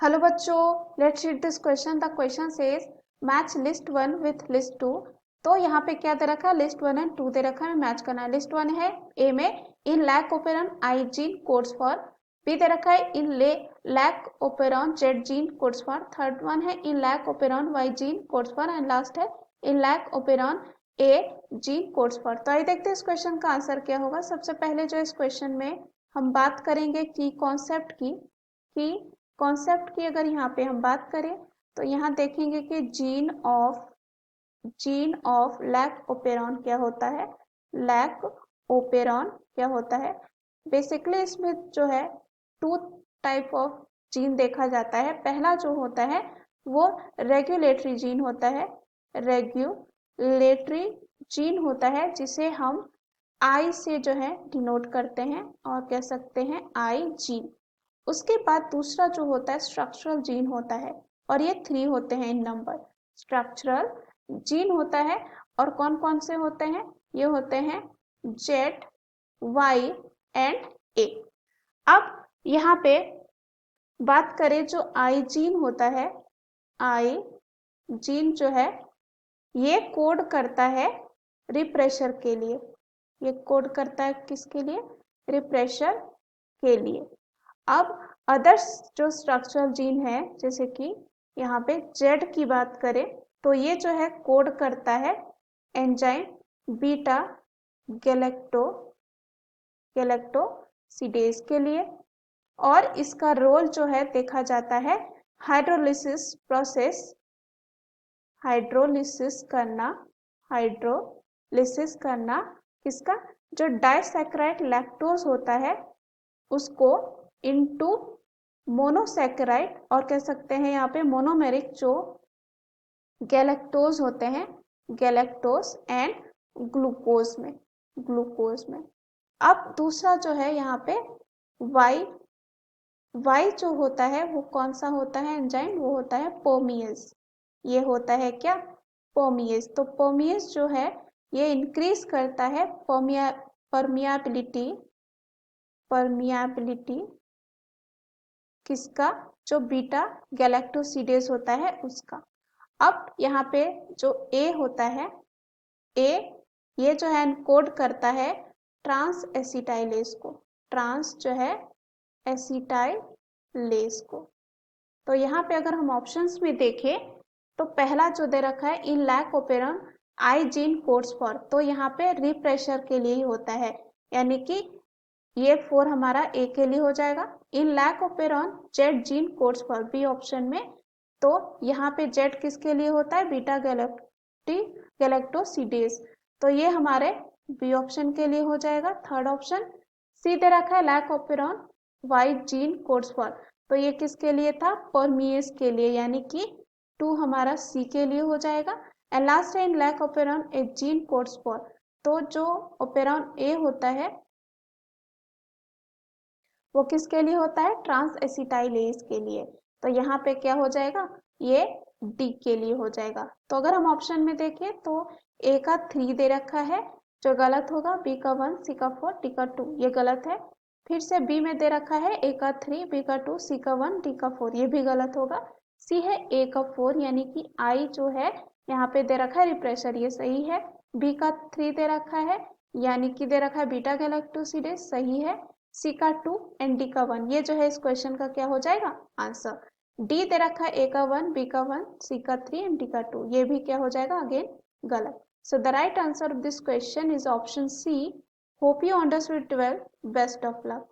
Hello बच्चों, let's read this question. The question says match list 1 with list 2। तो यहाँ पे क्या दे रखा है, लिस्ट 1 एंड 2 दे रखा है, मैच करना है। लिस्ट 1 है ए में in lac operon I gene codes for, B दे रखा है in lac operon Z gene codes for, third one है in lac operon Y gene codes for and last है in lac operon A gene codes for. तो आइए देखते हैं इस क्वेश्चन का आंसर क्या होगा। सबसे पहले जो इस क्वेश्चन में हम बात करेंगे की कॉन्सेप्ट की अगर यहाँ पे हम बात करें तो यहाँ देखेंगे कि जीन ऑफ लैक ओपेरॉन क्या होता है। लैक ओपेरॉन क्या होता है, बेसिकली इसमें जो है टू टाइप ऑफ जीन देखा जाता है। पहला जो होता है वो रेगुलेटरी जीन होता है, रेगुलेटरी जीन होता है जिसे हम आई से जो है डिनोट करते हैं और कह सकते हैं आई जीन। उसके बाद दूसरा जो होता है स्ट्रक्चरल जीन होता है और ये 3 होते हैं इन नंबर। स्ट्रक्चरल जीन होता है और कौन कौन से होते हैं, ये होते हैं जेड वाई एंड ए। अब यहाँ पे बात करें जो आई जीन होता है, आई जीन जो है ये कोड करता है रिप्रेशर के लिए। ये कोड करता है किसके लिए, रिप्रेशर के लिए। अब अदर्स जो स्ट्रक्चरल जीन है जैसे कि यहाँ पे जेड की बात करें तो ये जो है कोड करता है एंजाइम बीटा गैलेक्टोसिडेज के लिए और इसका रोल जो है देखा जाता है हाइड्रोलिसिस प्रोसेस, हाइड्रोलिसिस करना किसका, जो डाइसैकेराइड लैक्टोज होता है उसको इनटू मोनोसैकेराइड और कह सकते हैं यहाँ पे मोनोमेरिक जो गैलेक्टोज होते हैं, गैलेक्टोज एंड ग्लूकोज में। अब दूसरा जो है यहाँ पे वाई जो होता है वो कौन सा होता है एंजाइम, वो होता है पोमियस। ये होता है क्या, पोमियस। तो पोमियस जो है ये इंक्रीज करता है परमियाबिलिटी किसका, जो बीटा गैलेक्टोसिडेज होता है उसका। अब यहाँ पे जो ए होता है, ये जो है एनकोड करता है ट्रांस एसिटाइलेज को, ट्रांस जो है एसिटाइलेज को। तो यहाँ पे अगर हम ऑप्शंस में देखें तो पहला जो दे रखा है in lac operon I gene codes for, तो यहाँ पे रिप्रेशर के लिए ही होता है, यानी कि ये 4 हमारा ए के लिए हो जाएगा। In lac operon Z gene codes for B option में, तो यहाँ पे जेड किसके लिए होता है, बीटा गैलेक्टोसिडेज, तो ये हमारे बी ऑप्शन के लिए हो जाएगा। थर्ड ऑप्शन सी दे रखा है lac operon Y gene codes for, तो ये किसके लिए था, परमिएस के लिए, यानी कि 2 हमारा सी के लिए हो जाएगा। एंड लास्ट है in lac operon A gene codes for, तो जो ओपेरॉन ए होता है वो किसके लिए होता है, ट्रांस एसिटाइलेज के लिए, तो यहाँ पे क्या हो जाएगा, ये डी के लिए हो जाएगा। तो अगर हम ऑप्शन में देखें तो ए का 3 दे रखा है जो गलत होगा, बी का 1, सी का 4, डी का 2 ये गलत है। फिर से बी में दे रखा है ए का 3, बी का 2, सी का 1, डी का 4 ये भी गलत होगा। सी है ए का 4 यानी कि आई जो है यहाँ पे दे रखा है रिप्रेशर, ये सही है। बी का 3 दे रखा है यानी कि दे रखा है बीटा गैलेक्टोसिडेज, सही है। सी का 2 एंड डी का 1, ये जो है इस क्वेश्चन का क्या हो जाएगा आंसर। डी दे रखा है ए का 1, बी का 1, सी का 3 एंड डी का 2, ये भी क्या हो जाएगा अगेन गलत। So the right answer of this question is option C. Hope you understood well. Best of luck.